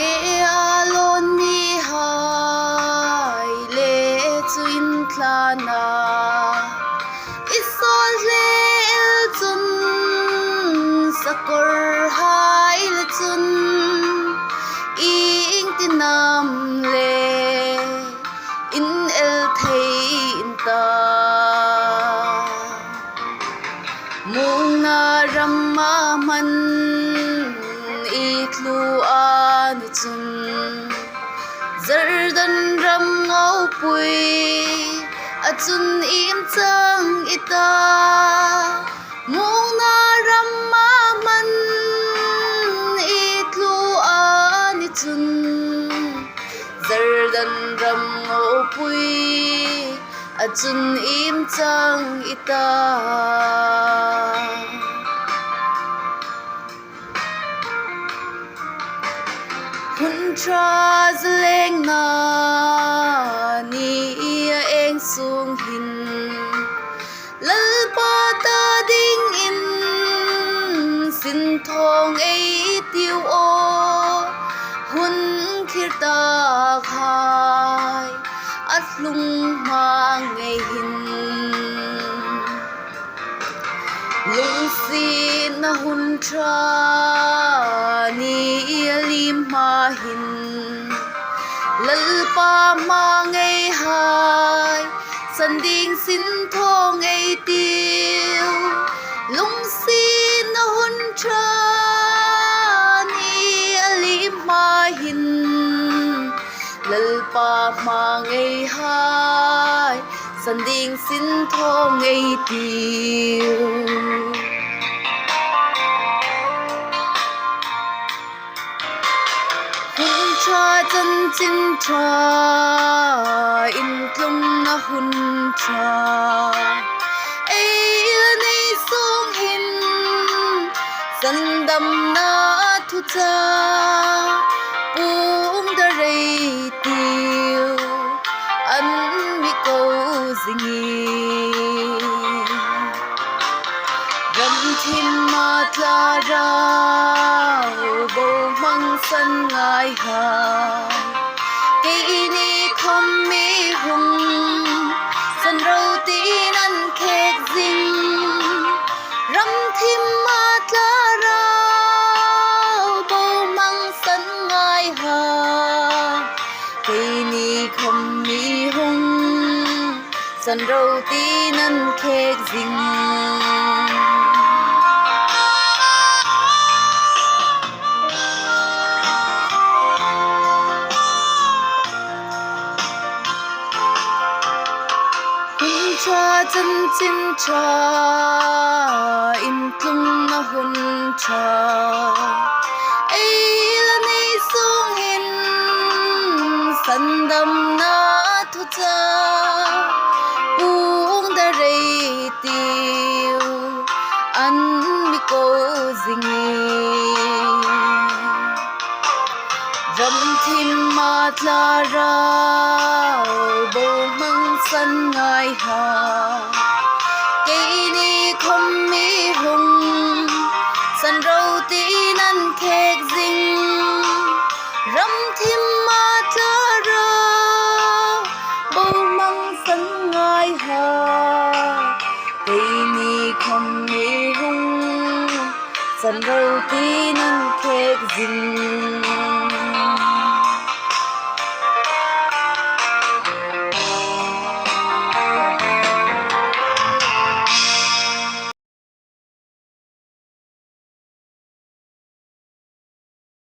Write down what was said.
ge alon ni hai le chuin thlana isol le el chun sakor hai le chun ing tinam le in el thei in ta mung na ramma man itlu an chun zardan ram ngau pui achun im chang ita mung na ramma man itlu an chun zardan ram ngau pui achun im chang ita hun tra zleng na ni eng sung hin lal pa ta ding in sin thong ei tiu o hun khir ta khai at lung ma ngei hin lung sin na hun tra ni lim ma hin lal pa ma ngei hai san ding sin thong ngei tiêu lung sin na hun tra ni lim ma hin lal pa ma ngei hai san ding sin thong ngei tiêu cha chân chin cha in tlung na hun cha ei la nei song hin san dam na thu cha puongdar ei tiu an mi ko zingi ram thim ma tla ra bo mang san ngai ha cây ni không mi hùng san râu tin ăn khét dinh ram thim ma tla ra bo mang san ngai ha cây ni không mi hùng san râu tin ăn khét dinh cha chân chin cha in tlung na hun cha ei la nei sung hin san dam na thu cha puongdar ei tiu an mi ko zingi ram thim ma tla ra bo mang san ngai ha cây ni không mi hùng san râu tin ăn khét dinh ram thim ma tla ra bo mang san ngai ha cây ni không mi hùng san râu tin ăn khét dinh